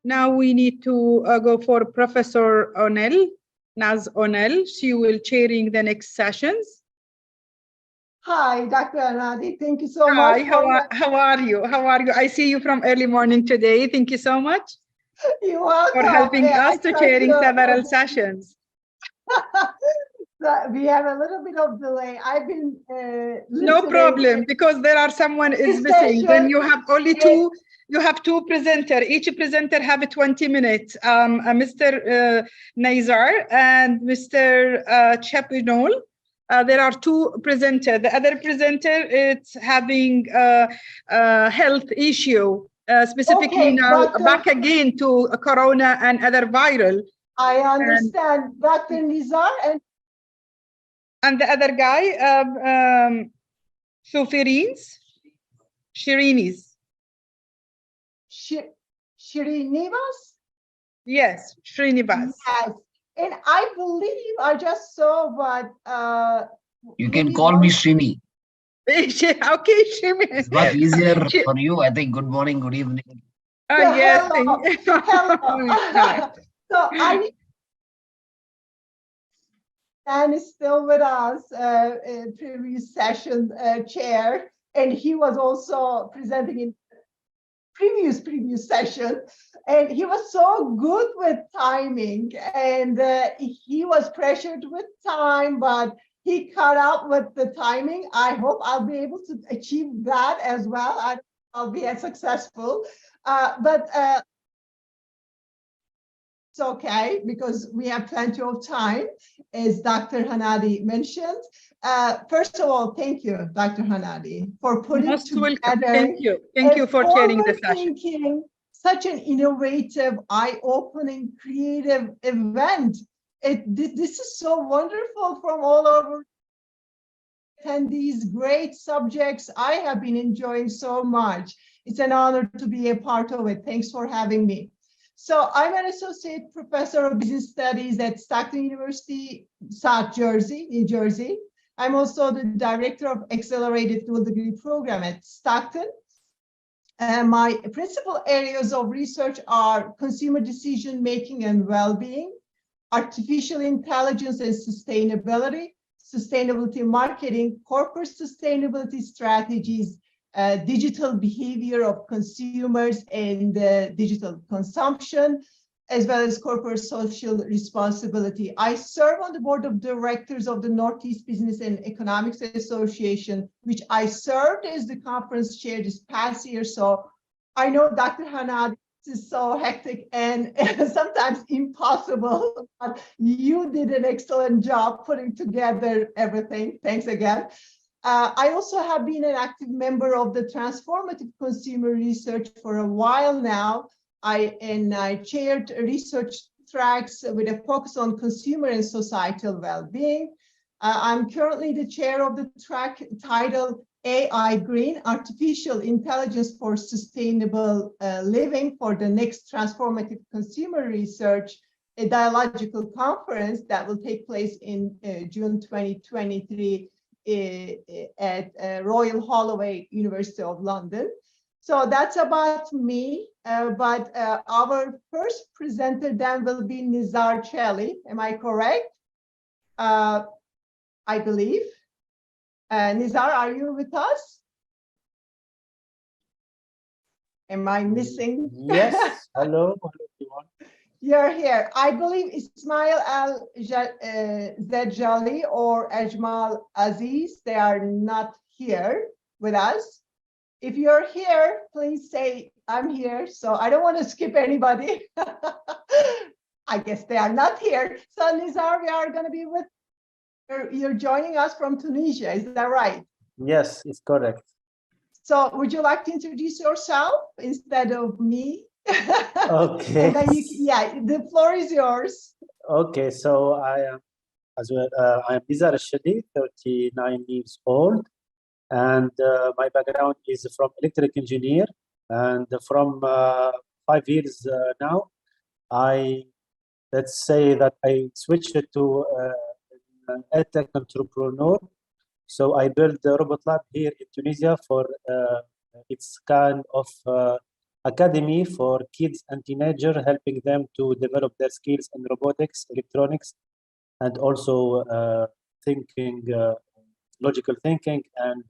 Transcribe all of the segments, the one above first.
Now we need to go for Professor Naz Onel. She will chairing the next sessions. Hi, Dr. Hanadi. Thank you so much. Hi, how are you? How are you? I see you from early morning today. Thank you so much. You're welcome. For helping us to chairing several sessions. We have a little bit of delay. I've been no problem, because there are someone is missing. Then you have only two. You have two presenters. Each presenter have 20 minutes. Mr. Nizar and Mr. Chapinol. There are two presenters. The other presenter is having a health issue, specifically now back again to corona and other viral. I understand. Dr. Nizar and the other guy, Shirini's. Shirinivas? Yes, Srinivas. Yes. And I believe I just saw what you can call me Shrini. Okay, Shrini. It's much easier for you. I think good morning, good evening. Yes. Hello. So Dan is still with us, previous session chair, and he was also presenting in previous session, and he was so good with timing, and he was pressured with time, but he caught up with the timing. I hope I'll be able to achieve that as well. I'll be as successful, but it's okay because we have plenty of time, as Dr. Hanadi mentioned. First of all, thank you, Dr. Hanadi, for putting together. Thank you for chairing the session. Such an innovative, eye-opening, creative event. This is so wonderful from all over. And these great subjects, I have been enjoying so much. It's an honor to be a part of it. Thanks for having me. So I'm an associate professor of business studies at Stockton University, South Jersey, New Jersey. I'm also the director of accelerated dual degree program at Stockton. My principal areas of research are consumer decision-making and well-being, artificial intelligence and sustainability marketing, corporate sustainability strategies, digital behavior of consumers and digital consumption, as well as corporate social responsibility. I serve on the board of directors of the Northeast Business and Economics Association, which I served as the conference chair this past year. So I know Dr. Hanadi, this is so hectic and sometimes impossible, but you did an excellent job putting together everything. Thanks again. I also have been an active member of the Transformative Consumer Research for a while now. I chaired research tracks with a focus on consumer and societal well-being. I'm currently the chair of the track titled AI Green, Artificial Intelligence for Sustainable Living for the next Transformative Consumer Research, a dialogical conference that will take place in June 2023 at Royal Holloway, University of London. So that's about me, but our first presenter then will be Nizar Cheli. Am I correct? I believe. Nizar, are you with us? Am I missing? Yes, hello everyone. You're here. I believe Ismail Al-Zedjali or Ajmal Aziz, they are not here with us. If you're here, please say, I'm here. So I don't want to skip anybody. I guess they are not here. So Nizar, we are going to be with, you're joining us from Tunisia, is that right? Yes, it's correct. So would you like to introduce yourself instead of me? Okay. And then the floor is yours. Okay, so I am Nizar Shadi, 39 years old. And my background is from electric engineer, and from 5 years now, let's say that I switched to an edtech entrepreneur. So I built the robot lab here in Tunisia for its kind of academy for kids and teenagers, helping them to develop their skills in robotics, electronics, and also thinking, logical thinking, and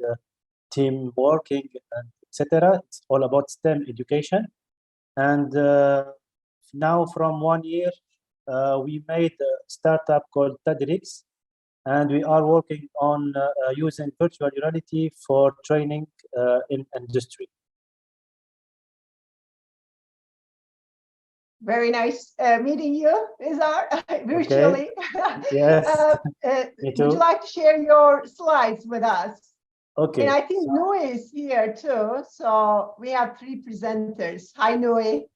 team working, and etc. It's all about STEM education. And now from 1 year, we made a startup called Tadrix, and we are working on using virtual reality for training in industry. Very nice meeting you, Nizar, virtually. Okay. Yes. Me too. Would you like to share your slides with us? Okay. And I think Nui is here too. So we have 3 presenters. Hi, Nui.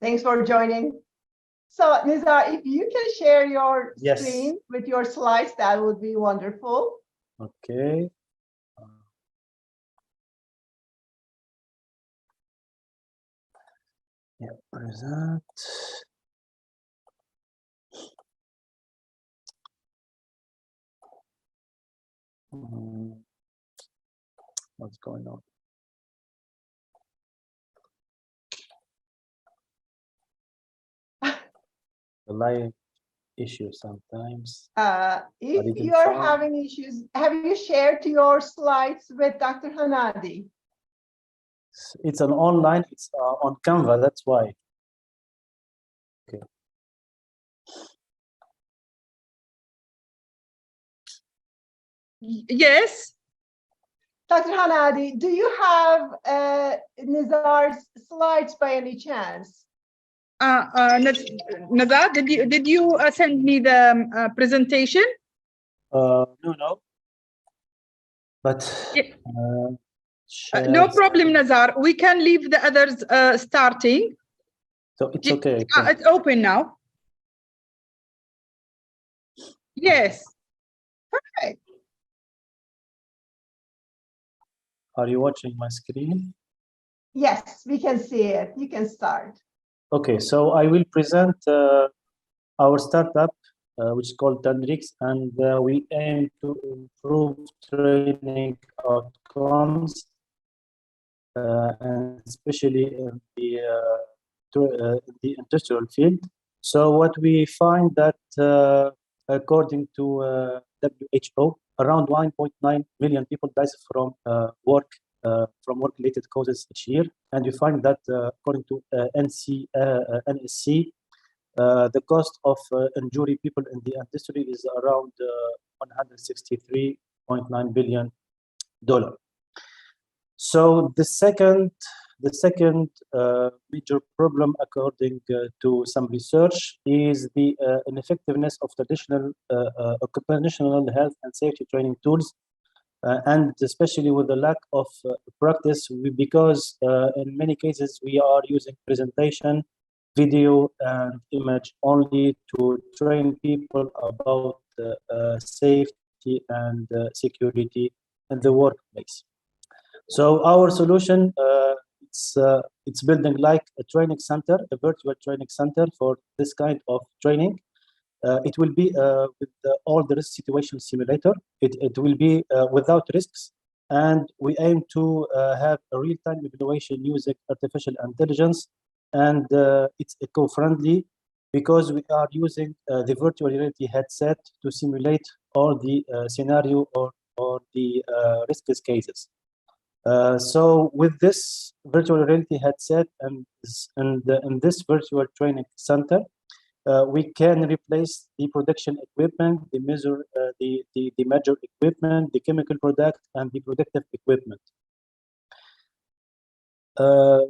Thanks for joining. So Nizar, if you can share your screen with your slides, that would be wonderful. Okay. Yeah, present. What's going on? The live issue sometimes. If you are having issues, have you shared your slides with Dr. Hanadi? It's an online, it's on Canva, that's why. Okay. Yes. Dr. Hanadi, do you have Nizar's slides by any chance? Nizar, did you send me the presentation? No. But no problem, Nizar. We can leave the others starting. So it's okay. It's open now. Yes. Perfect. Are you watching my screen? Yes, we can see it. You can start. Okay, so I will present our startup, which is called Tadrix, and we aim to improve training outcomes, and especially in the industrial field. So what we find that according to WHO, around 1.9 million people die from work-related causes each year, and we find that according to NSC, the cost of injuring people in the industry is around $163.9 billion. So the second major problem, according to some research, is the ineffectiveness of traditional occupational health and safety training tools, and especially with the lack of practice, because in many cases we are using presentation, video, and image only to train people about safety and security in the workplace. So our solution, it's building like a training center, a virtual training center for this kind of training. It will be with all the risk situation simulator. It will be without risks, and we aim to have a real-time evaluation using artificial intelligence, and it's eco-friendly because we are using the virtual reality headset to simulate all the scenario or the risk cases. So with this virtual reality headset and in this virtual training center, we can replace the production equipment, the major equipment, the chemical product, and the protective equipment.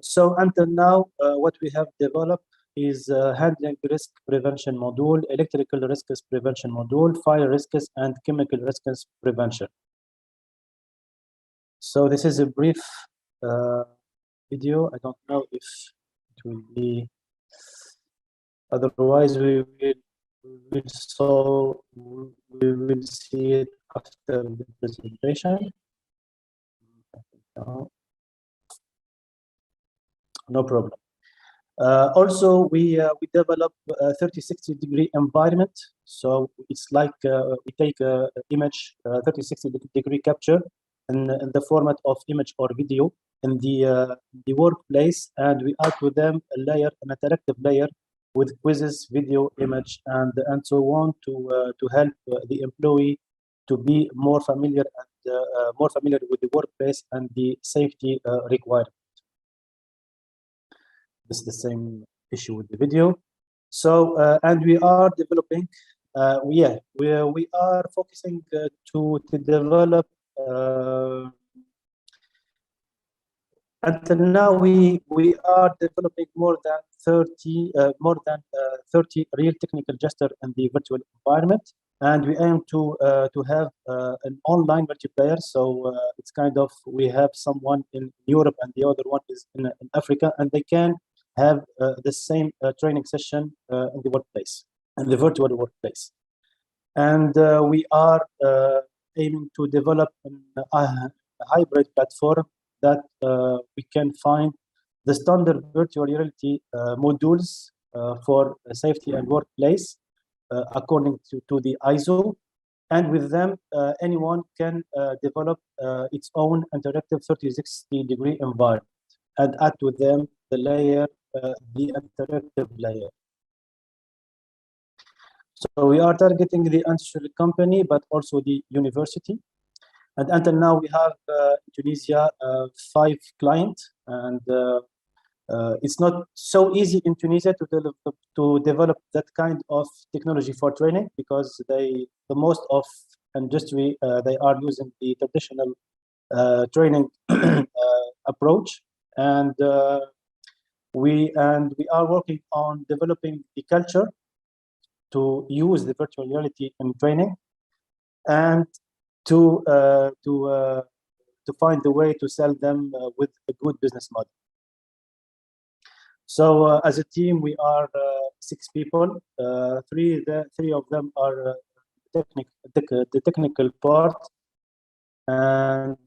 So until now, what we have developed is handling risk prevention module, electrical risks prevention module, fire risks, and chemical risks prevention. So this is a brief video. I don't know if it will be. Otherwise, we will see it after the presentation. No problem. Also, we develop a 360-degree environment. So it's like we take an image, 360-degree capture in the format of image or video, in the workplace, and we add to them a layer, an interactive layer with quizzes, video, image, and so on to help the employee to be more familiar with the workplace and the safety requirement. This is the same issue with the video. So and we are developing. We are focusing to develop. Until now, we are developing more than 30 real technical gestures in the virtual environment, and we aim to have an online multiplayer. So it's kind of, we have someone in Europe and the other one is in Africa, and they can have the same training session in the workplace, in the virtual workplace. And we are aiming to develop a hybrid platform that we can find the standard virtual reality modules for safety and workplace according to the ISO. And with them, anyone can develop its own interactive 360-degree environment and add to them the layer, the interactive layer. So we are targeting the industrial company, but also the university. And until now, we have in Tunisia 5 clients, and it's not so easy in Tunisia to develop that kind of technology for training, because the most of industry they are using the traditional training approach, and we are working on developing the culture to use the virtual reality in training, and to find the way to sell them with a good business model. So as a team, we are 6 people. Three of them are the technical part, and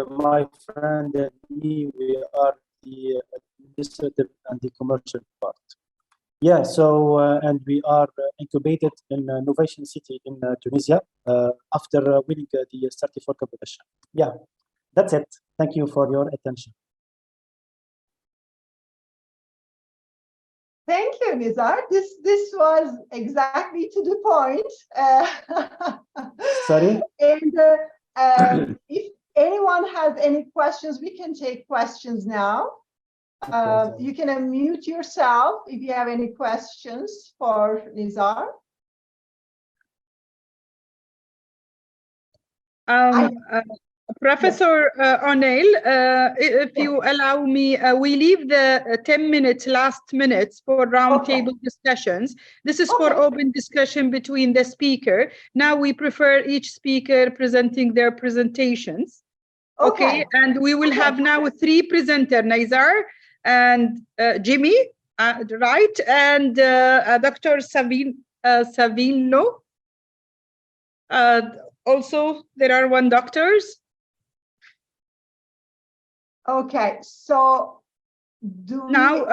my friend and me, we are the administrative and the commercial part. Yeah, so and we are incubated in Innovation City in Tunisia after winning the 34 competition. Yeah, that's it. Thank you for your attention. Thank you, Nizar. This was exactly to the point. Sorry? And if anyone has any questions, we can take questions now. You can unmute yourself if you have any questions for Nizar. Professor O'Neill, if you allow me, we leave the 10 minutes, last minutes for roundtable discussions. This is for open discussion between the speaker. Now we prefer each speaker presenting their presentations. Okay, and we will have now 3 presenters, Nizar and Jimmy, right, and Dr. Savino. Also, there are 1 doctors. Okay, so now,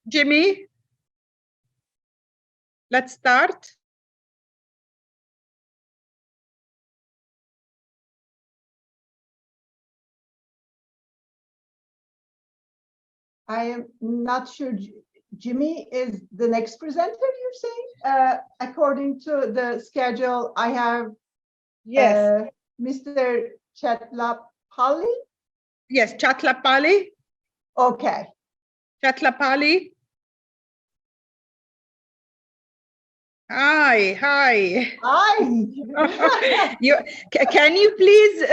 Jimmy, let's start. I am not sure. Jimmy is the next presenter, you're saying? According to the schedule, I have Mr. Chatlapali. Yes, Chatlapali. Okay. Chatlapali. Hi. Hi. Can you please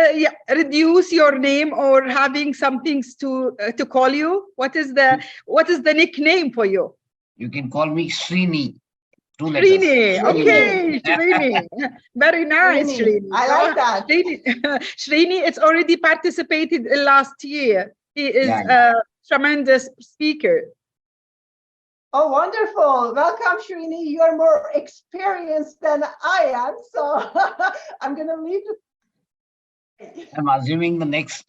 reduce your name or having some things to call you? What is the nickname for you? You can call me Srini. Srini. Okay, Srini. Very nice, Srini. I like that. Srini, it's already participated last year. He is a tremendous speaker. Oh, wonderful. Welcome, Srini. You're more experienced than I am, so I'm going to leave it. I'm assuming the next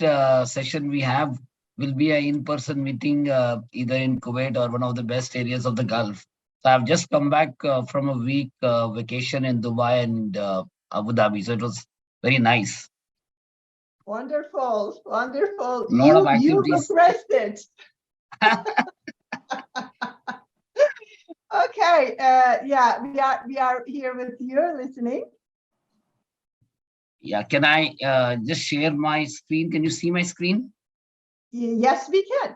session we have will be an in-person meeting either in Kuwait or one of the best areas of the Gulf. So I've just come back from a week vacation in Dubai and Abu Dhabi, so it was very nice. Wonderful, wonderful. Lot of You activities. repressed it. Okay, yeah, we are here with you listening. Yeah, can I just share my screen? Can you see my screen? Yes, we can.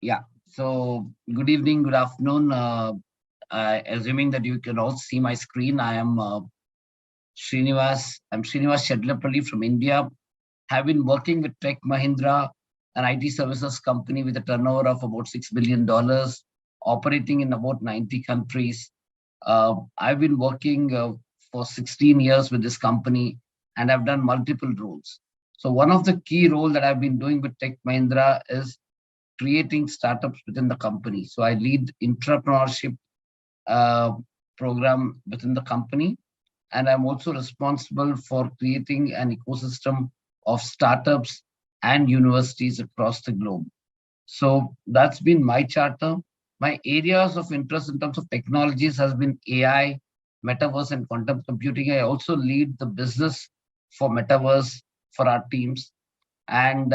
Yeah, so good evening, good afternoon. Assuming that you can all see my screen, I am Srinivas. I'm Srinivas Shedlapalli from India. Have been working with Tech Mahindra, an IT services company with a turnover of about $6 billion, operating in about 90 countries. I've been working for 16 years with this company, and I've done multiple roles. So one of the key roles that I've been doing with Tech Mahindra is creating startups within the company. So I lead entrepreneurship program within the company, and I'm also responsible for creating an ecosystem of startups and universities across the globe. So that's been my charter. My areas of interest in terms of technologies has been AI, metaverse, and quantum computing. I also lead the business for metaverse for our teams. And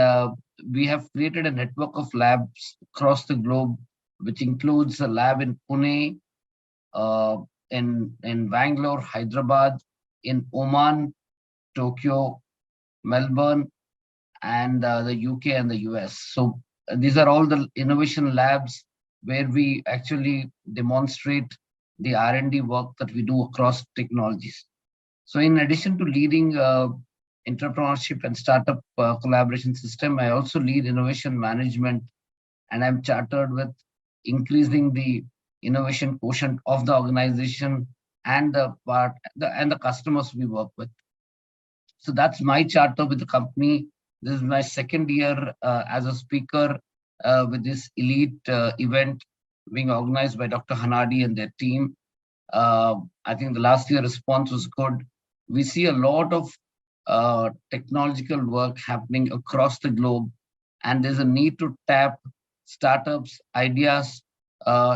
we have created a network of labs across the globe, which includes a lab in Pune, in Bangalore, Hyderabad, in Oman, Tokyo, Melbourne, and the UK and the US. So these are all the innovation labs where we actually demonstrate the R&D work that we do across technologies. So in addition to leading entrepreneurship and startup collaboration system, I also lead innovation management, and I'm chartered with increasing the innovation quotient of the organization and the customers we work with. So that's my charter with the company. This is my second year as a speaker with this elite event being organized by Dr. Hanadi and their team. I think the last year response was good. We see a lot of technological work happening across the globe, and there's a need to tap startups, ideas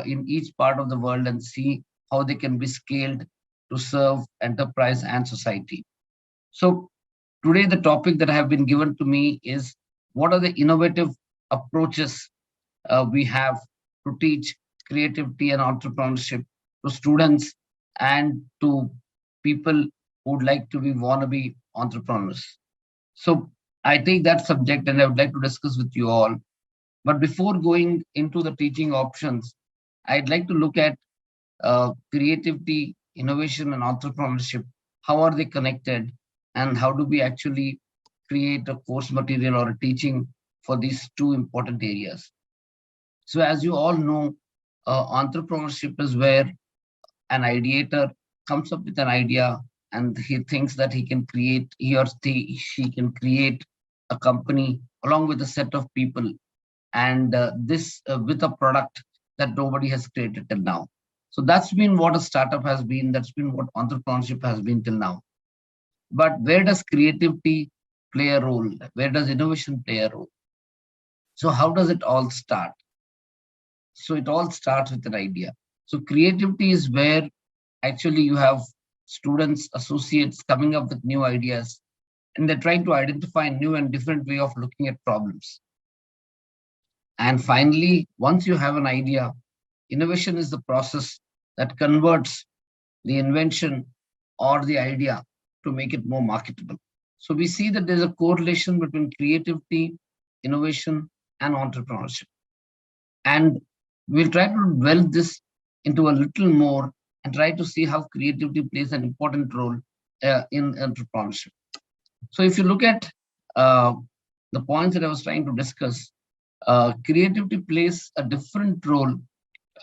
in each part of the world and see how they can be scaled to serve enterprise and society. So today, the topic that have been given to me is what are the innovative approaches we have to teach creativity and entrepreneurship to students and to people who would like to be wannabe entrepreneurs. So I take that subject and I would like to discuss with you all. But before going into the teaching options, I'd like to look at creativity, innovation, and entrepreneurship. How are they connected? And how do we actually create a course material or a teaching for these two important areas? So as you all know, entrepreneurship is where an ideator comes up with an idea and he thinks that he can create, she can create a company along with a set of people, and this with a product that nobody has created till now. So that's been what a startup has been, that's been what entrepreneurship has been till now. But where does creativity play a role? Where does innovation play a role? So how does it all start? So it all starts with an idea. So creativity is where actually you have students, associates coming up with new ideas, and they're trying to identify a new and different way of looking at problems. And finally, once you have an idea, innovation is the process that converts the invention or the idea to make it more marketable. So we see that there's a correlation between creativity, innovation, and entrepreneurship. And we'll try to dwell this into a little more and try to see how creativity plays an important role in entrepreneurship. So if you look at the points that I was trying to discuss, creativity plays a different role,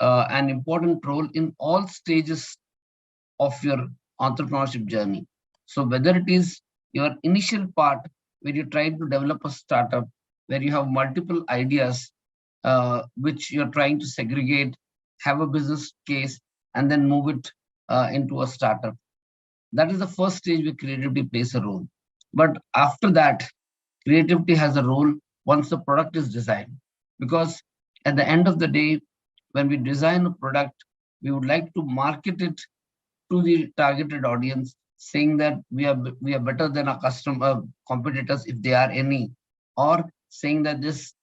an important role in all stages of your entrepreneurship journey. So whether it is your initial part where you try to develop a startup, where you have multiple ideas, which you're trying to segregate, have a business case, and then move it into a startup. That is the first stage where creativity plays a role. But after that, creativity has a role once the product is designed. Because at the end of the day, when we design a product, we would like to market it to the targeted audience, saying that we are better than our competitors if there are any, or saying that this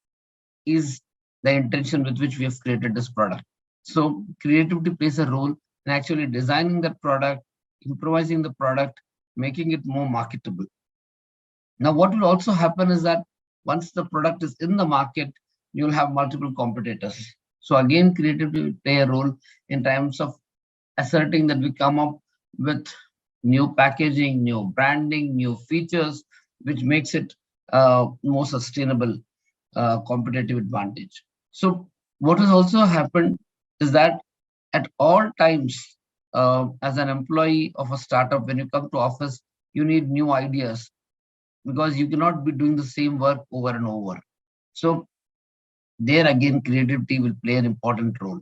is the intention with which we have created this product. So creativity plays a role in actually designing the product, improvising the product, making it more marketable. Now, what will also happen is that once the product is in the market, you'll have multiple competitors. So again, creativity will play a role in terms of asserting that we come up with new packaging, new branding, new features, which makes it more sustainable competitive advantage. So what has also happened is that at all times, as an employee of a startup, when you come to office, you need new ideas because you cannot be doing the same work over and over. So there again, creativity will play an important role.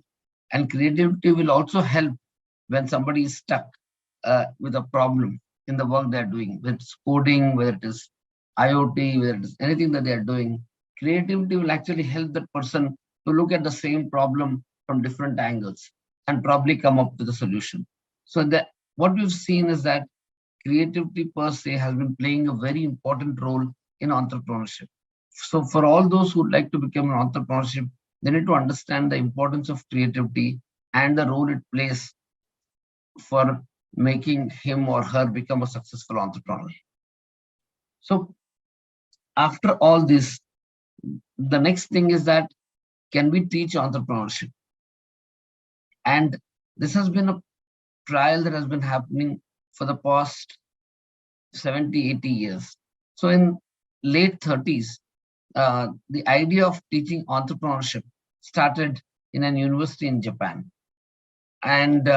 And creativity will also help when somebody is stuck with a problem in the work they're doing, whether it's coding, whether it is IoT, whether it is anything that they're doing. Creativity will actually help that person to look at the same problem from different angles and probably come up with a solution. So that what we've seen is that creativity per se has been playing a very important role in entrepreneurship. So for all those who would like to become an entrepreneurship, they need to understand the importance of creativity and the role it plays for making him or her become a successful entrepreneur. So after all this, the next thing is that, can we teach entrepreneurship? And this has been a trial that has been happening for the past 70, 80 years. So in late 30s, the idea of teaching entrepreneurship started in an university in Japan. And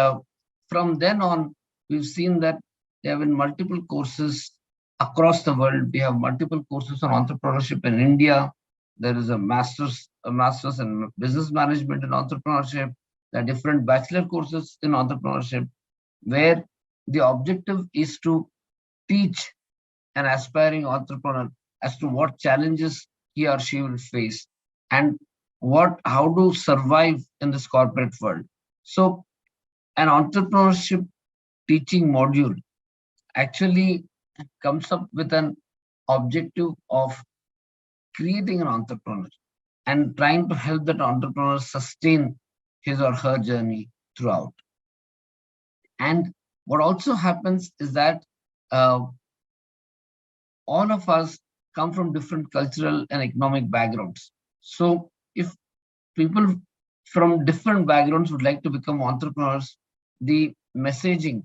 from then on, we've seen that there have been multiple courses across the world. We have multiple courses on entrepreneurship in India. There is a master's in business management and entrepreneurship. There are different bachelor courses in entrepreneurship, where the objective is to teach an aspiring entrepreneur as to what challenges he or she will face and how to survive in this corporate world. So an entrepreneurship teaching module actually comes up with an objective of creating an entrepreneur and trying to help that entrepreneur sustain his or her journey throughout. And what also happens is that all of us come from different cultural and economic backgrounds. So if people from different backgrounds would like to become entrepreneurs, the messaging,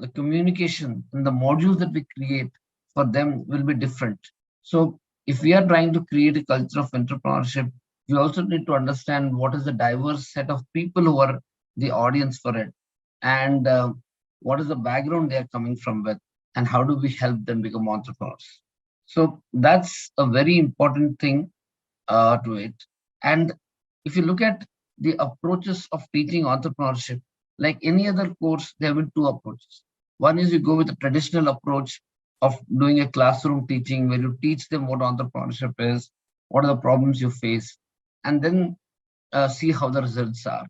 the communication, and the modules that we create for them will be different. So if we are trying to create a culture of entrepreneurship, we also need to understand what is the diverse set of people who are the audience for it, and what is the background they are coming from with, and how do we help them become entrepreneurs. So that's a very important thing to it. And if you look at the approaches of teaching entrepreneurship, like any other course, there have been two approaches. One is you go with a traditional approach of doing a classroom teaching where you teach them what entrepreneurship is, what are the problems you face, and then see how the results are.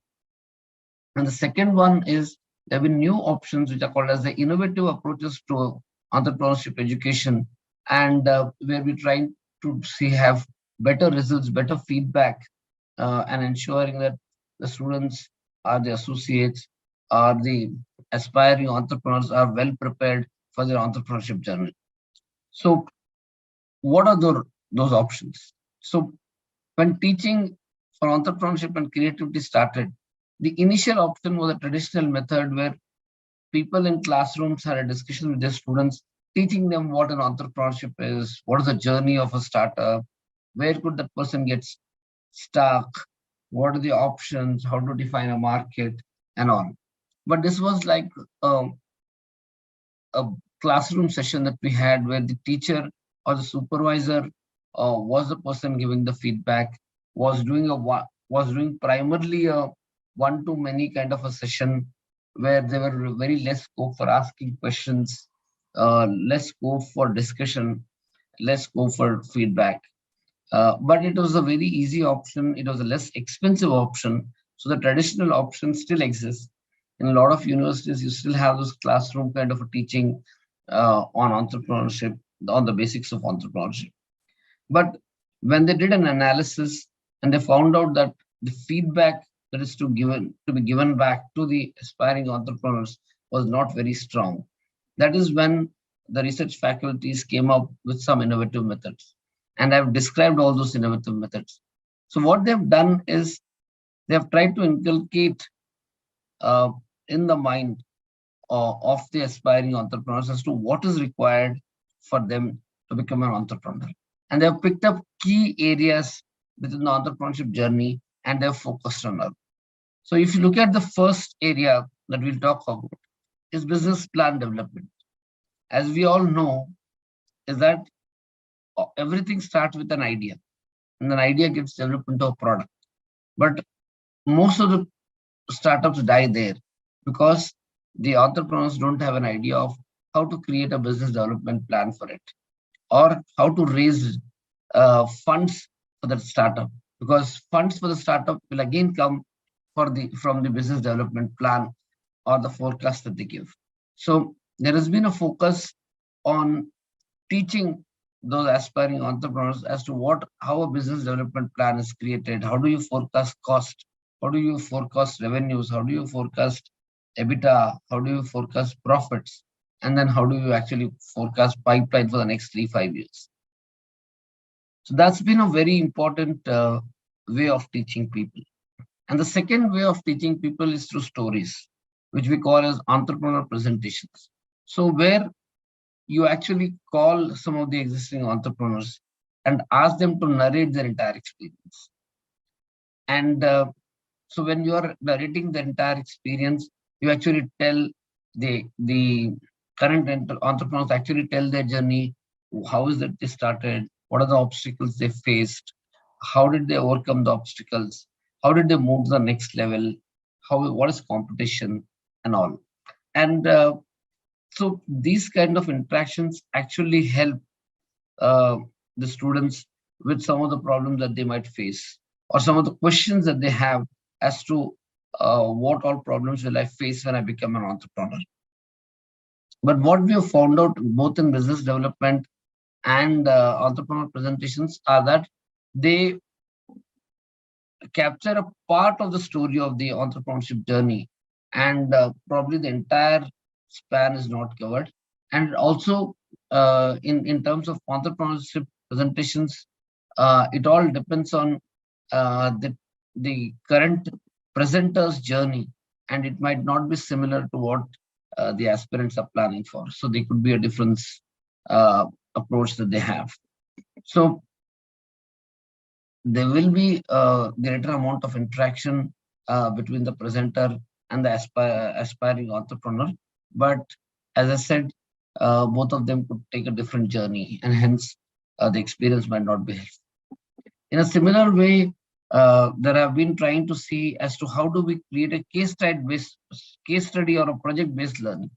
And the second one is there have been new options which are called as the innovative approaches to entrepreneurship education, and where we're trying to have better results, better feedback, and ensuring that the students or the associates or the aspiring entrepreneurs are well prepared for their entrepreneurship journey. So what are those options? So when teaching for entrepreneurship and creativity started, the initial option was a traditional method where people in classrooms had a discussion with their students, teaching them what an entrepreneurship is, what is the journey of a startup, where could that person get stuck, what are the options, how to define a market, and on. But this was like a classroom session that we had where the teacher or the supervisor was the person giving the feedback, was doing primarily a one-to-many kind of a session where there were very less scope for asking questions, less scope for discussion, less scope for feedback. But it was a very easy option. It was a less expensive option. So the traditional option still exists. in a lot of universities, you still have this classroom kind of a teaching on entrepreneurship, on the basics of entrepreneurship. But when they did an analysis and they found out that the feedback that is to be given back to the aspiring entrepreneurs was not very strong. That is when the research faculties came up with some innovative methods. And I've described all those innovative methods. So what they've done is they have tried to inculcate in the mind of the aspiring entrepreneurs as to what is required for them to become an entrepreneur. And they have picked up key areas within the entrepreneurship journey and they've focused on them. So if you look at the first area that we'll talk about is business plan development. As we all know, is that everything starts with an idea and an idea gets developed into a product. But most of the startups die there because the entrepreneurs don't have an idea of how to create a business development plan for it or how to raise funds for the startup, because funds for the startup will again come from the business development plan or the forecast that they give. So there has been a focus on teaching those aspiring entrepreneurs as to how a business development plan is created. How do you forecast cost? How do you forecast revenues? How do you forecast EBITDA? How do you forecast profits? And then how do you actually forecast pipeline for the next 3-5 years? So that's been a very important way of teaching people. And the second way of teaching people is through stories, which we call as entrepreneur presentations. So where you actually call some of the existing entrepreneurs and ask them to narrate their entire experience. And so when you are narrating the entire experience, you actually tell the current entrepreneurs actually tell their journey. How is it they started? What are the obstacles they faced? How did they overcome the obstacles? How did they move to the next level? What is competition and all? And so these kind of interactions actually help the students with some of the problems that they might face or some of the questions that they have as to what all problems will I face when I become an entrepreneur. But what we have found out both in business development and entrepreneur presentations are that they capture a part of the story of the entrepreneurship journey, and probably the entire span is not covered. And also in terms of entrepreneurship presentations, it all depends on the current presenter's journey, and it might not be similar to what the aspirants are planning for. So there could be a different approach that they have. So there will be a greater amount of interaction between the presenter and the aspiring entrepreneur. But as I said, both of them could take a different journey, and hence the experience might not be helpful. In a similar way, there have been trying to see as to how do we create a case study or a project-based learning.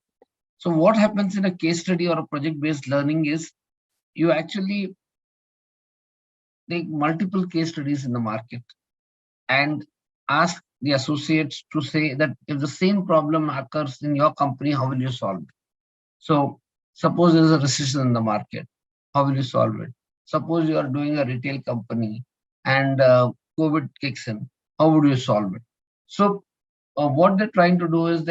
So what happens in a case study or a project-based learning is you actually take multiple case studies in the market and ask the associates to say that if the same problem occurs in your company, how will you solve it? So suppose there's a recession in the market, how will you solve it? Suppose you are doing a retail company and COVID kicks in, how would you solve it? So what they're trying to do is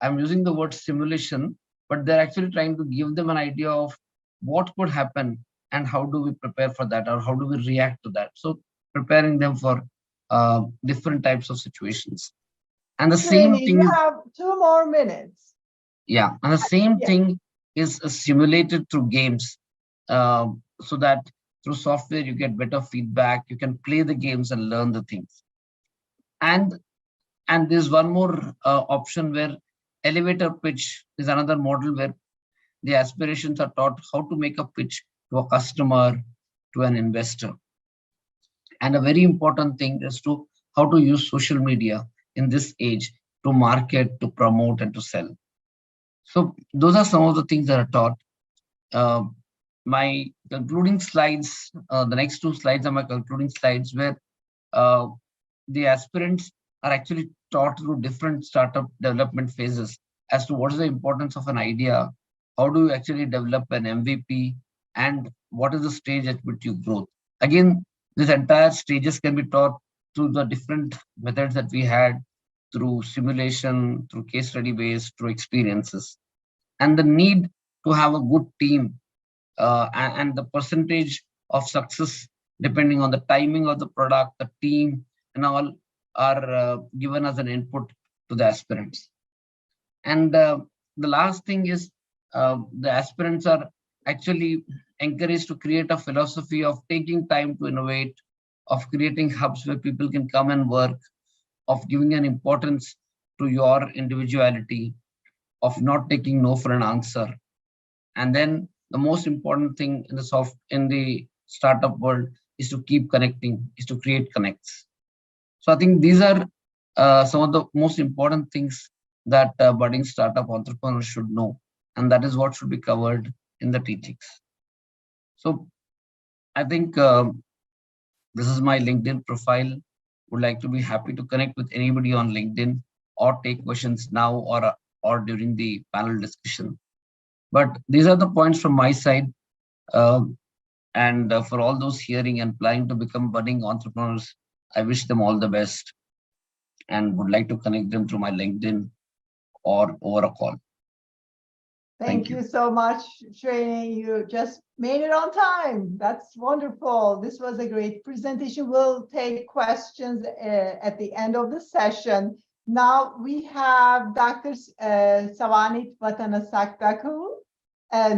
I'm using the word simulation, but they're actually trying to give them an idea of what could happen and how do we prepare for that, or how do we react to that. So preparing them for different types of situations. And the same thing, you have 2 more minutes. Yeah, and the same thing is simulated through games, so that through software you get better feedback, you can play the games and learn the things. And there's one more option where elevator pitch is another model where the aspirations are taught how to make a pitch to a customer, to an investor. And a very important thing is to how to use social media in this age to market, to promote, and to sell. So those are some of the things that are taught. My concluding slides, the next 2 slides are my concluding slides, where the aspirants are actually taught through different startup development phases as to what is the importance of an idea, how do you actually develop an MVP, and what is the stage at which you grow. Again, this entire stages can be taught through the different methods that we had, through simulation, through case study based, through experiences. And the need to have a good team and the percentage of success depending on the timing of the product, the team, and all are given as an input to the aspirants. And the last thing is the aspirants are actually encouraged to create a philosophy of taking time to innovate, of creating hubs where people can come and work, of giving an importance to your individuality, of not taking no for an answer. And then the most important thing in the startup world is to keep connecting, is to create connects. So I think these are some of the most important things that budding startup entrepreneurs should know, and that is what should be covered in the teachings. So I think this is my LinkedIn profile. Would like to be happy to connect with anybody on LinkedIn or take questions now or during the panel discussion. But these are the points from my side. And for all those hearing and planning to become budding entrepreneurs, I wish them all the best and would like to connect them through my LinkedIn or over a call. Thank you so much, Srini. You just made it on time. That's wonderful. This was a great presentation. We'll take questions at the end of the session. Now we have Dr. Savanit Vatanasakdaku,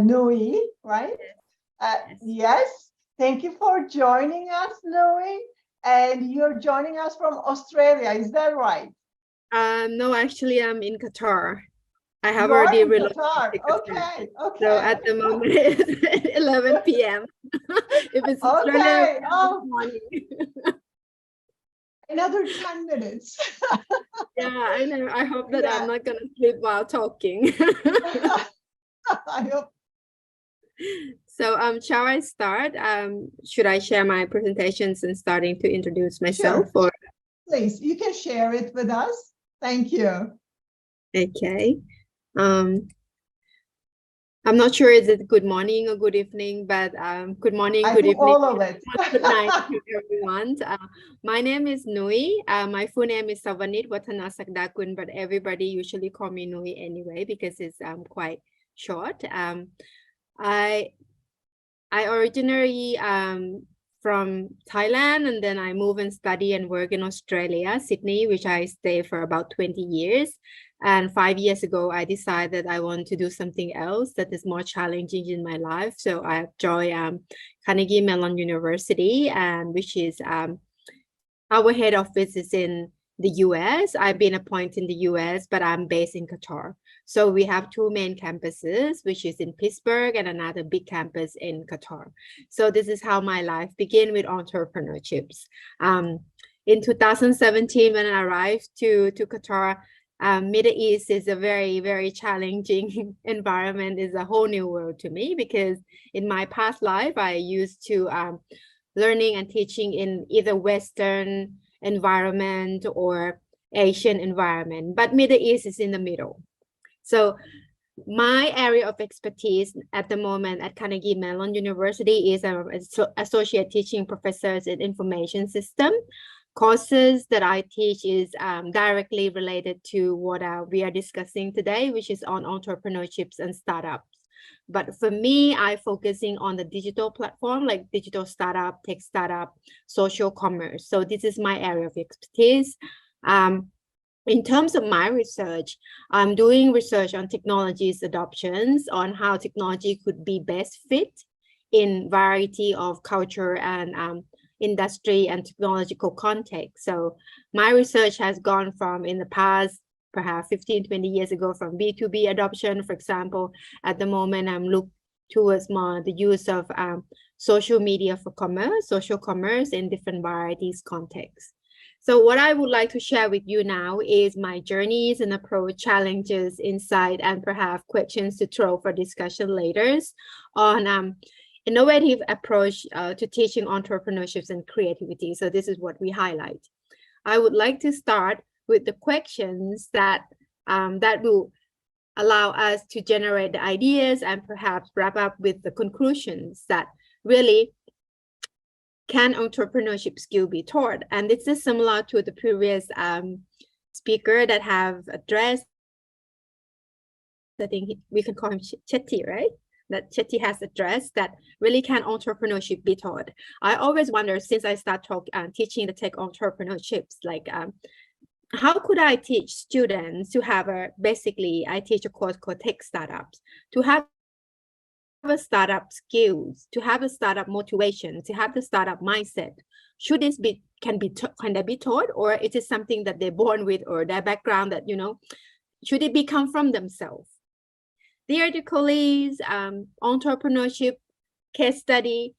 Nui, right? Yes. Thank you for joining us, Nui. And you're joining us from Australia, is that right? No, actually, I'm in Qatar. I have You're already in relocated. Qatar. Okay. So at the moment it's 11 p.m. If it's Australia, morning. Another 10 minutes. Yeah, I know. I hope that I'm not going to sleep while talking. I hope. So shall I start? Should I share my presentations and starting to introduce myself? Sure. Or please, you can share it with us. Thank you. Okay. I'm not sure is it good morning or good evening, but good morning, good evening, all of it. good night to everyone. My name is Nui. My full name is Savanit Vatanasakdakun, but everybody usually call me Nui anyway because it's quite short. I originally from Thailand, and then I moved and study and work in Australia, Sydney, which I stayed for about 20 years. And 5 years ago, I decided I want to do something else that is more challenging in my life. So I joined Carnegie Mellon University, and which is our head office is in the US. I've been appointed in the US, but I'm based in Qatar. So we have two main campuses, which is in Pittsburgh and another big campus in Qatar. So this is how my life began with entrepreneurships. In 2017, when I arrived to Qatar, Middle East is a very, very challenging environment. It's a whole new world to me because in my past life, I used to learning and teaching in either Western environment or Asian environment, but Middle East is in the middle. So my area of expertise at the moment at Carnegie Mellon University is associate teaching professors in information system. Courses that I teach is directly related to what we are discussing today, which is on entrepreneurships and startups. But for me, I'm focusing on the digital platform, like digital startup, tech startup, social commerce. So this is my area of expertise. In terms of my research, I'm doing research on technologies adoptions, on how technology could be best fit in variety of culture and industry and technological context. So my research has gone from in the past, perhaps 15, 20 years ago, from B2B adoption, for example. At the moment, I'm looking towards more the use of social media for commerce, social commerce in different varieties contexts. So what I would like to share with you now is my journeys and approach, challenges, insight, and perhaps questions to throw for discussion later on innovative approach to teaching entrepreneurships and creativity. So this is what we highlight. I would like to start with the questions that that will allow us to generate the ideas and perhaps wrap up with the conclusions that really can entrepreneurship skill be taught. And this is similar to the previous speaker that have addressed, I think we can call him Chetty, right? That Chetty has addressed that really can entrepreneurship be taught. I always wonder, since I start teaching the tech entrepreneurships, like how could I teach students to have basically I teach a course called Tech Startups, to have a startup skills, to have a startup motivation, to have the startup mindset. Should this be, can they be taught, or is it something that they're born with, or their background that, should it come from themselves? Dear colleagues, entrepreneurship case study,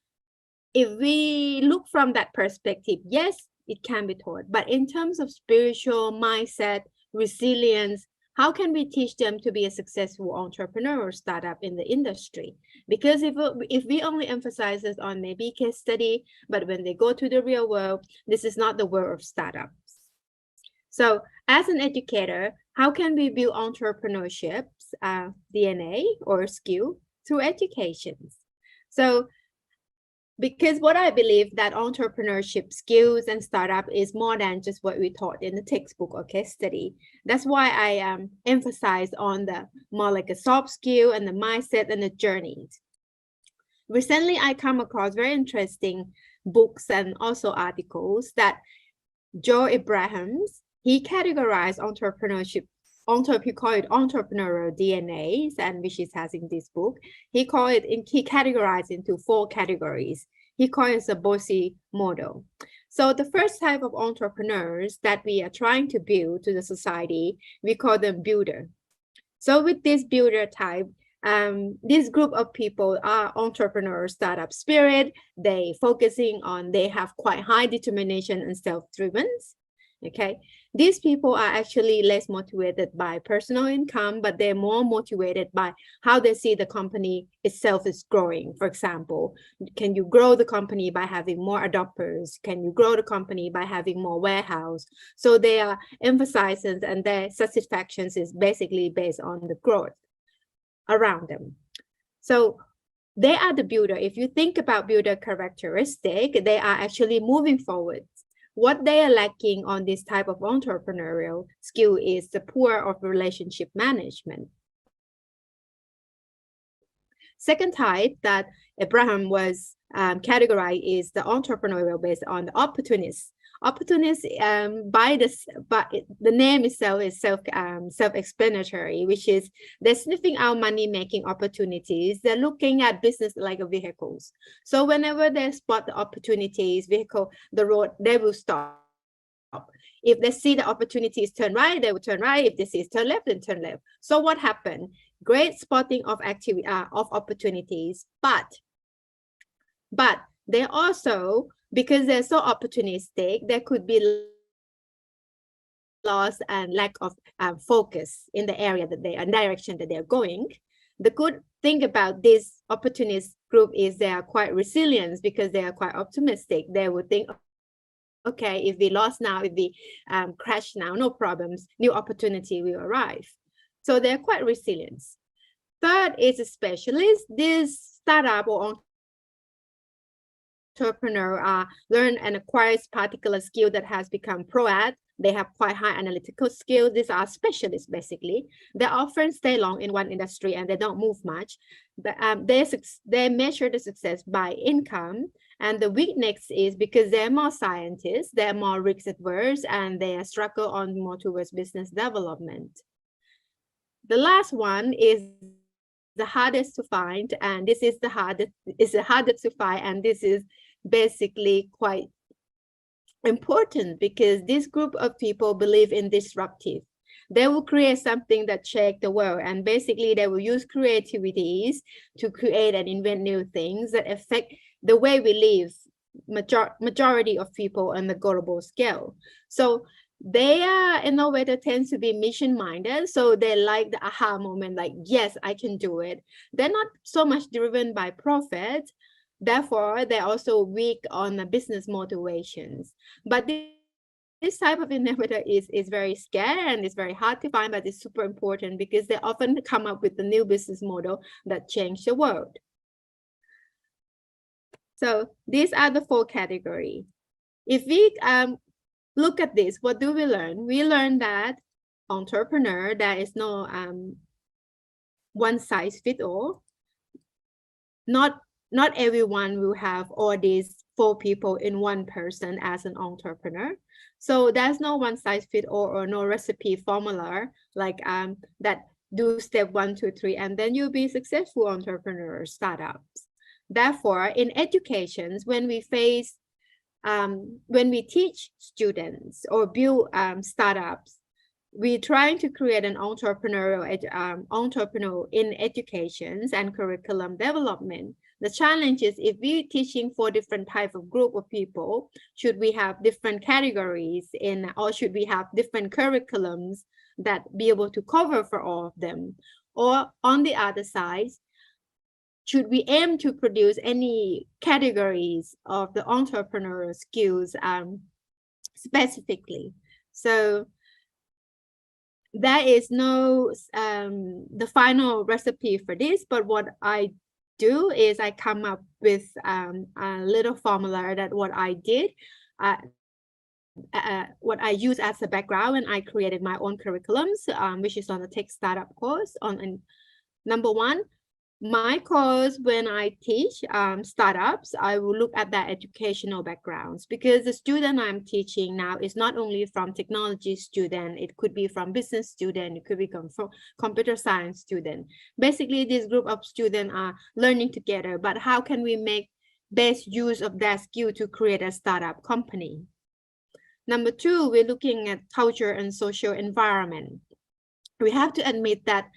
if we look from that perspective, yes, it can be taught. But in terms of spiritual mindset, resilience, how can we teach them to be a successful entrepreneur or startup in the industry? Because if we only emphasize this on maybe case study, but when they go to the real world, this is not the world of startups. So as an educator, how can we build entrepreneurship's DNA or skill through education? So because what I believe that entrepreneurship skills and startup is more than just what we taught in the textbook or case study. That's why I emphasize on the more like a soft skill and the mindset and the journeys. Recently, I come across very interesting books and also articles that Joe Abrahams, he categorized entrepreneurship, he called it entrepreneurial DNAs, and which is has in this book. He categorized into 4 categories. He calls it a BOSI model. So the first type of entrepreneurs that we are trying to build to the society, we call them builder. So with this builder type, this group of people are entrepreneur startup spirit. They have quite high determination and self-driven. Okay, these people are actually less motivated by personal income, but they're more motivated by how they see the company itself is growing. For example, can you grow the company by having more adopters? Can you grow the company by having more warehouse? So they are emphasizing, and their satisfactions is basically based on the growth around them. So they are the builder. If you think about builder characteristic, they are actually moving forward. What they are lacking on this type of entrepreneurial skill is the poor of relationship management. Second type that Abraham was categorized is the entrepreneurial based on the opportunists. Opportunists, by the name itself is self-explanatory, which is they're sniffing out money-making opportunities. They're looking at business like vehicles. So whenever they spot the opportunities, the road, they will stop. If they see the opportunities turn right, they will turn right. If they see turn left, then turn left. So what happened? Great spotting of opportunities, but they also, because they're so opportunistic, there could be loss and lack of focus in the area that they are, direction that they're going. The good thing about this opportunist group is they are quite resilient because they are quite optimistic. They would think, okay, if we lost now, if we crash now, no problems, new opportunity will arrive. So they're quite resilient. Third is a specialist. This startup or entrepreneur learn and acquires particular skill that has become pro-ad. They have quite high analytical skills. These are specialists, basically. They often stay long in one industry and they don't move much. But they measure the success by income. And the weakness is because they're more scientists, they're more risk adverse, and they struggle on more towards business development. The last one is the hardest to find, and this is the hardest to find, and this is basically quite important because this group of people believe in disruptive. They will create something that shake the world, and basically they will use creativities to create and invent new things that affect the way we live, majority of people on the global scale. So they are innovator tends to be mission minded, so they like the aha moment, like, yes, I can do it. They're not so much driven by profit, therefore they're also weak on the business motivations. But this type of innovator is very scarce and it's very hard to find, but it's super important because they often come up with a new business model that change the world. So these are the 4 categories. If we look at this, what do we learn? We learn that entrepreneur, there is no one size fits all. Not everyone will have all these 4 people in one person as an entrepreneur. So there's no one size fits all or no recipe formula like that do step 1, 2, 3, and then you'll be successful entrepreneur startups. Therefore, in educations, when we teach students or build startups, we're trying to create an entrepreneur in educations and curriculum development. The challenge is if we're teaching 4 different types of group of people, should we have different categories or should we have different curriculums that be able to cover for all of them? Or on the other side, should we aim to produce any categories of the entrepreneurial skills specifically? So there is no the final recipe for this, but what I do is I come up with a little formula that what I did, what I use as a background, and I created my own curriculums, which is on the tech startup course. Number 1, my course, when I teach startups, I will look at their educational backgrounds because the student I'm teaching now is not only from technology student, it could be from business student, it could be from computer science student. Basically, this group of students are learning together, but how can we make best use of their skill to create a startup company? Number 2, we're looking at culture and social environment. We have to admit that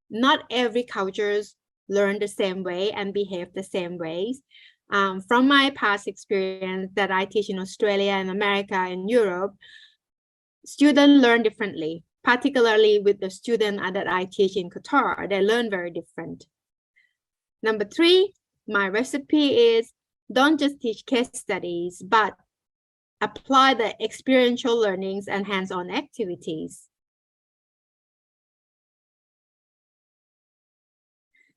not every cultures learn the same way and behave the same ways. From my past experience that I teach in Australia and America and Europe, students learn differently, particularly with the student that I teach in Qatar. They learn very different. Number 3, my recipe is don't just teach case studies, but apply the experiential learnings and hands-on activities.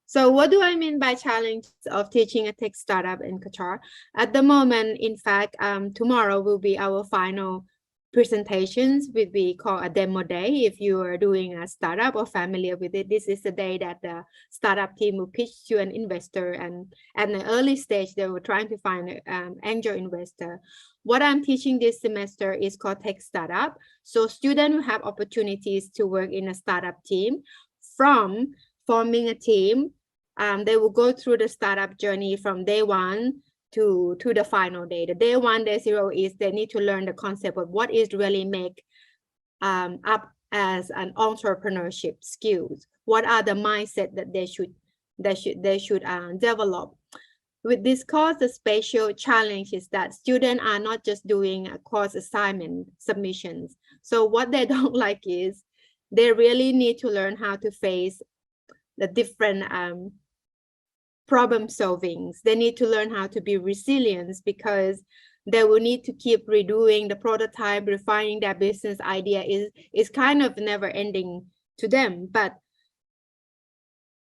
So what do I mean by challenge of teaching a tech startup in Qatar? At the moment, in fact, tomorrow will be our final presentations, which we call a demo day. If you are doing a startup or familiar with it, this is the day that the startup team will pitch to an investor, and at an early stage, they were trying to find an angel investor. What I'm teaching this semester is called Tech Startup. So students will have opportunities to work in a startup team. From forming a team, they will go through the startup journey from day 1 to the final day. The day 1, day 0 is they need to learn the concept of what is really make up as an entrepreneurship skills. What are the mindset that they should develop. With this course, the special challenge is that students are not just doing a course assignment submissions. So what they don't like is they really need to learn how to face the different problem solvings. They need to learn how to be resilient because they will need to keep redoing the prototype, refining their business idea is kind of never ending to them. But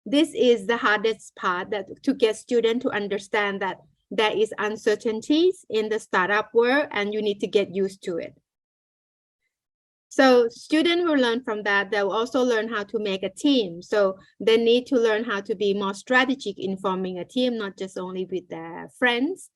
this is the hardest part, that to get students to understand that there is uncertainties in the startup world and you need to get used to it. So students will learn from that. They will also learn how to make a team. So they need to learn how to be more strategic in forming a team, not just only with their friends.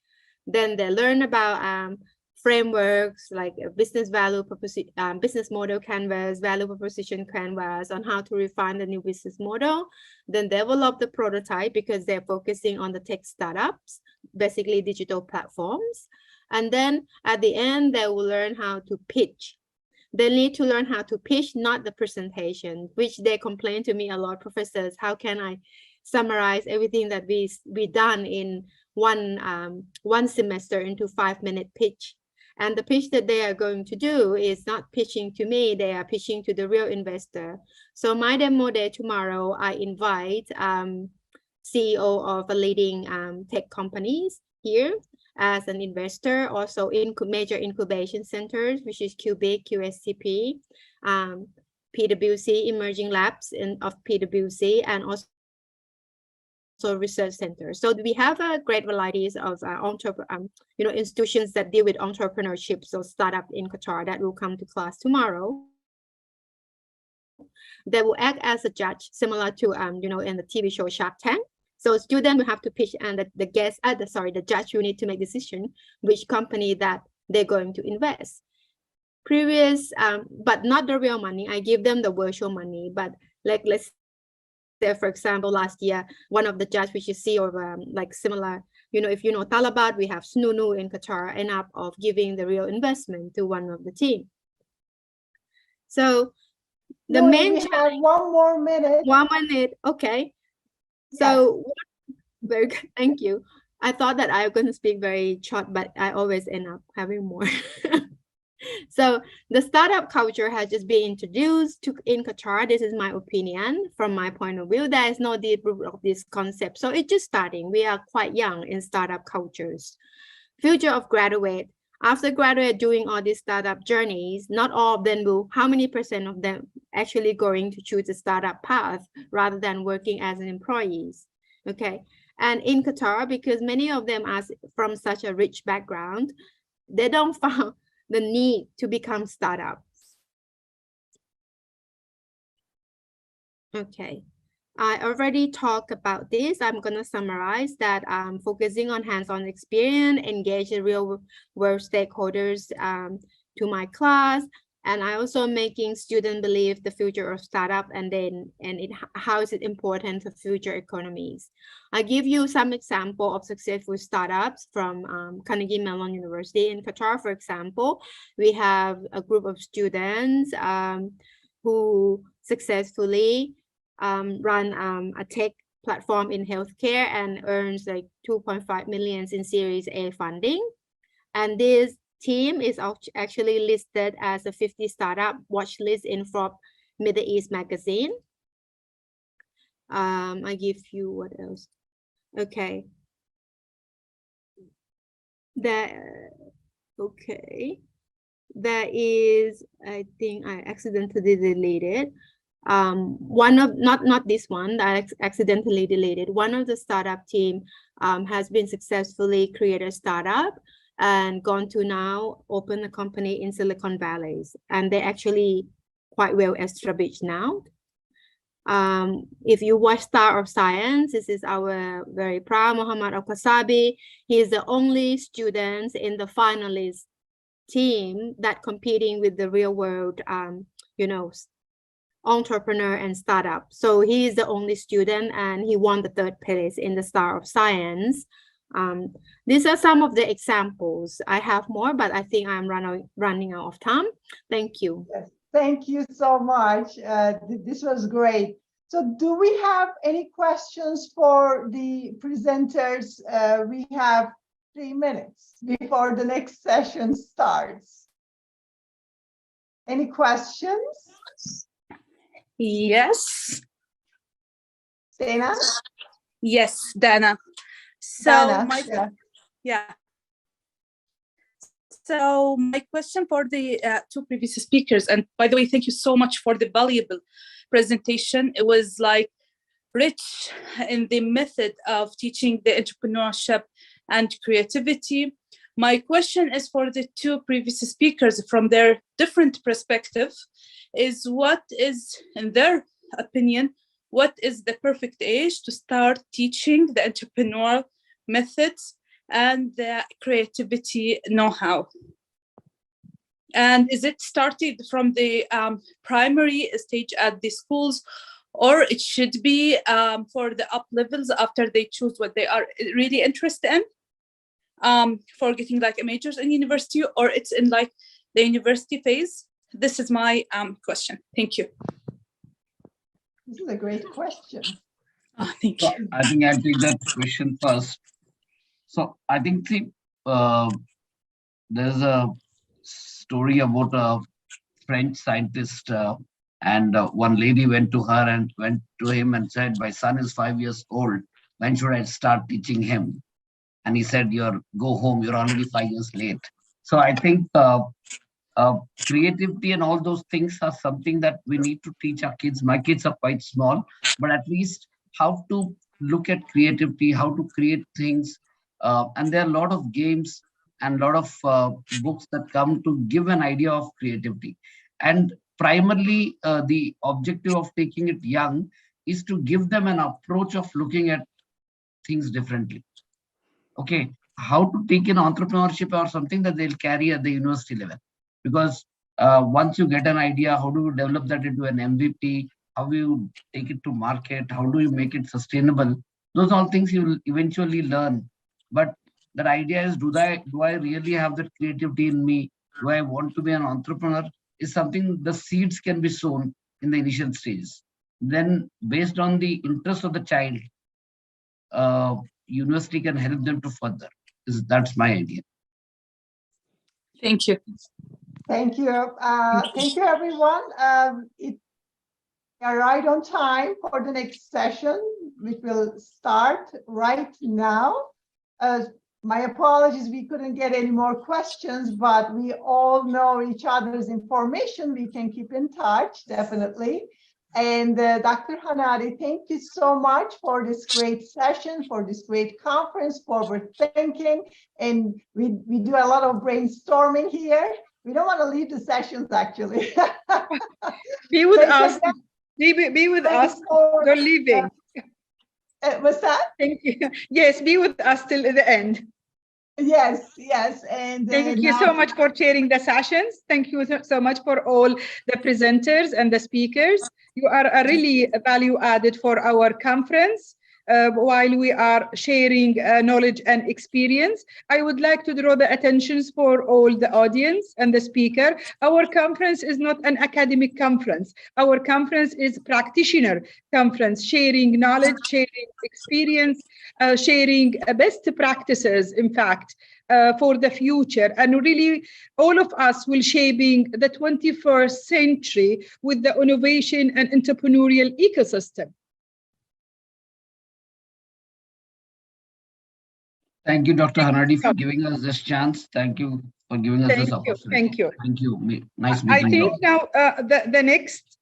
Then they learn about frameworks like business value proposition, business model canvas, value proposition canvas on how to refine the new business model. Then develop the prototype because they're focusing on the tech startups, basically digital platforms. And then at the end, they will learn how to pitch. They need to learn how to pitch, not the presentation, which they complain to me a lot, professors, how can I summarize everything that we done in one semester into 5-minute pitch? And the pitch that they are going to do is not pitching to me, they are pitching to the real investor. So my demo day tomorrow, I invite CEO of a leading tech companies here as an investor, also in major incubation centers, which is QBIC, QSCP, PwC, emerging labs of PwC, and also research centers. So we have a great varieties of institutions that deal with entrepreneurship, so startup in Qatar that will come to class tomorrow. They will act as a judge, similar to in the TV show Shark Tank. So student will have to pitch, and the judge will need to make decision which company that they're going to invest. But not the real money. I give them the virtual money. But like, let's say, for example, last year, one of the judges, which you see, or like similar, if you know Talabat, we have Snunu in Qatar, end up of giving the real investment to one of the team. So the main. We have 1 more minute. 1 minute, okay. So very good, thank you. I thought that I was going to speak very short, but I always end up having more. So the startup culture has just been introduced in Qatar. This is my opinion. From my point of view, there is no deep root of this concept. So it's just starting. We are quite young in startup cultures. Future of graduate. After graduate doing all these startup journeys, not all of them will, how many % of them actually going to choose a startup path rather than working as an employees? Okay. And in Qatar, because many of them are from such a rich background, they don't find the need to become startups. Okay. I already talked about this. I'm going to summarize that I'm focusing on hands-on experience, engage the real world stakeholders to my class, and I also making students believe the future of startup how is it important for future economies. I give you some example of successful startups from Carnegie Mellon University in Qatar. For example, we have a group of students who successfully run a tech platform in healthcare and earns like 2.5 million in Series A funding. And this team is actually listed as a 50 startup watch list in Forbes Middle East magazine. I give you what else? Okay. There is, I think I accidentally deleted. One of not this one that I accidentally deleted. One of the startup team has been successfully created a startup and gone to now open a company in Silicon Valley, and they're actually quite well established now. If you watch Star of Science, this is our very proud Muhammad Al-Qasabi. He is the only student in the finalist team that competing with the real world, entrepreneur and startup. So he is the only student, and he won the 3rd place in the Star of Science. These are some of the examples. I have more, but I think I'm running out of time. Thank you. Yes, thank you so much. This was great. So do we have any questions for the presenters? We have 3 minutes before the next session starts. Any questions? Yes. Dana? Yes, Dana. So Dana, So my question for the 2 previous speakers, and by the way, thank you so much for the valuable presentation. It was like rich in the method of teaching the entrepreneurship and creativity. My question is for the 2 previous speakers from their different perspective, is what is, in their opinion, what is the perfect age to start teaching the entrepreneurial methods and the creativity know-how? And is it started from the primary stage at the schools, or it should be for the up levels after they choose what they are really interested in, for getting like a majors in university, or it's in like the university phase? This is my question. Thank you. this is a great question. Oh, thank you. I think I'll take that question first. So I think there's a story about a French scientist, and one lady went to him and said, "My son is 5 years old. When should I start teaching him?" and he said, go home, you're already 5 years late. So I think creativity and all those things are something that we need to teach our kids. My kids are quite small, but at least how to look at creativity, how to create things. And there are a lot of games and a lot of books that come to give an idea of creativity. And primarily, the objective of taking it young is to give them an approach of looking at things differently. Okay, how to take in entrepreneurship or something that they'll carry at the university level. Because once you get an idea, how do you develop that into an MVP? How do you take it to market? How do you make it sustainable? Those are all things you will eventually learn. But that idea is, do I really have that creativity in me? Do I want to be an entrepreneur? Is something the seeds can be sown in the initial stages. Then based on the interest of the child, university can help them to further. That's my idea. Thank you. Thank you. Thank you, everyone. We are right on time for the next session, which will start right now. My apologies, we couldn't get any more questions, but we all know each other's information. We can keep in touch, definitely. And Dr. Hanadi, thank you so much for this great session, for this great conference, forward thinking. And we do a lot of brainstorming here. We don't want to leave the sessions, actually. Be with us. Be with us. You're leaving. What's that? Thank you. Yes, be with us till the end. Yes, yes. And thank you so much for chairing the sessions. Thank you so much for all the presenters and the speakers. You are a really value added for our conference. While we are sharing knowledge and experience, I would like to draw the attention for all the audience and the speaker. Our conference is not an academic conference. Our conference is practitioner conference, sharing knowledge, sharing experience, sharing best practices, in fact, for the future. And really, all of us will shaping the 21st century with the innovation and entrepreneurial ecosystem. Thank you, Dr. Hanadi, for giving us this chance. Thank you for giving us this opportunity. Thank you. Thank you. Nice meeting you. I think now the next